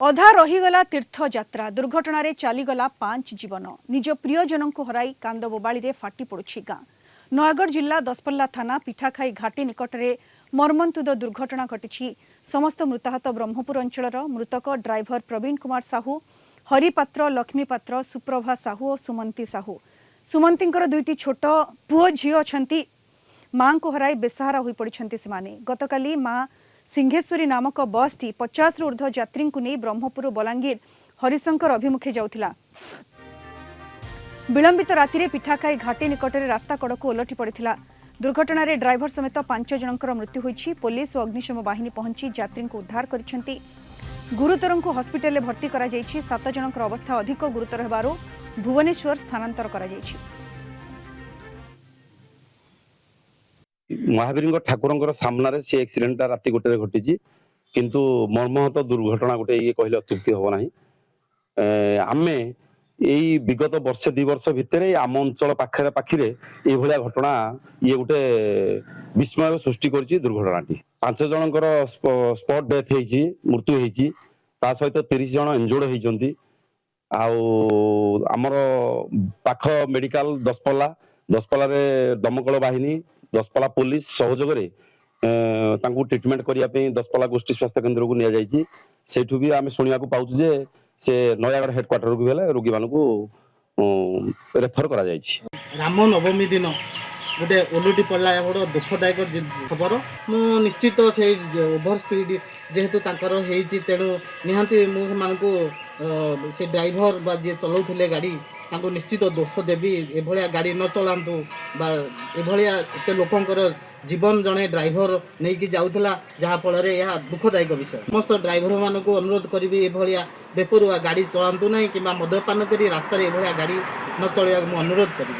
अधा रहीगला तीर्थयात्रा दुर्घटना रे चलीगला 5 जीवन निज प्रियजन को हराई कांद बोबाड़ी रे फाटी पड़ुछि गाँ। नयगढ़ जिला दसपल्ला थाना पिठाखाई घाटी निकट में मर्मन्तुद दुर्घटना घटी। समस्त मृताहत ब्रह्मपुर अंचल मृतक ड्राइवर प्रवीण कुमार साहू, हरिपात्र, लक्ष्मी पात्र, सुप्रभा साहू और सुमंती साहू। सुमंतींकर दुईटी छोट पुओ झील अछंती। मां को हराई बेसहारा होई पड़िछंती सेमाने। गतकाली मां सिंहेश्वरी नामक बसटी 50 ऊर्ध्व यात्री को नहीं ब्रह्मपुर बलांगीर हरिशंकर अभिमुखे जाउथिला। विलंबित राति पिठाखाई घाटी निकट में रास्ता कड़क ओलटि पड़ा। दुर्घटना रे ड्राइवर समेत 5 जनकर मृत्यु होईछि। पुलिस और अग्निशम बाहिनी पहुंची यात्री को उद्धार करिसेंती। गुरुतर को हस्पिटाल में भर्ती करा जायछि। 7 जनकर अवस्था अधिक गुरुतर हेबारु भुवनेश्वर स्थानांतर करा जायछि। महावीर ठाकुर सामने से एक्सीडेंट राति गोटे घटी किंतु मर्महत दुर्घटना गोटे ये कहले अत्युक्ति हम ना। आमे यही विगत वर्षे 2 वर्ष भितर आम अंचल पाखे पाखिरे ये घटना ये गोटे विस्मय सृष्टि कर दुर्घटनाटी। 5 जनकर स्पॉट डेथ होती मृत्यु होती सहित 30 जन इंजोर्ड होती। आमर पाख मेडिकल दसपल्ला रे दमकल बाहिनी दसपल्ला पुलिस सहयोग ट्रिटमेंट करने दसपल्ला गोष्ठी स्वास्थ्य केन्द्र को नि जाइए। सेठू भी आम शुणा पाऊँ जे से नयागढ़ हेडक्वार्टर को भी रोगी मान रेफर करा राम नवमी दिन गोटे ओलटी पड़ा गोटे दुखदायक खबर। मु निश्चित से ओभर स्पीड जेहेतु तेणु निहांती मुझे से ड्राइवर बा जी चलाउथिले गाड़ी तांको निश्चित दोष देवी। एभलिया गाड़ी न चलांतु बा एभलिया एते लोकंकर जीवन जड़े ड्राइवर नहीं कि जाउथला जहाँ फल यह दुखदायक विषय। समस्त ड्राइवर मान को अनुरोध करी एभलिया बेपरुआ गाड़ी चलांतु नहीं कि मद्यपान करी रास्ता एभलिया गाड़ी न चलैया अनुरोध करी।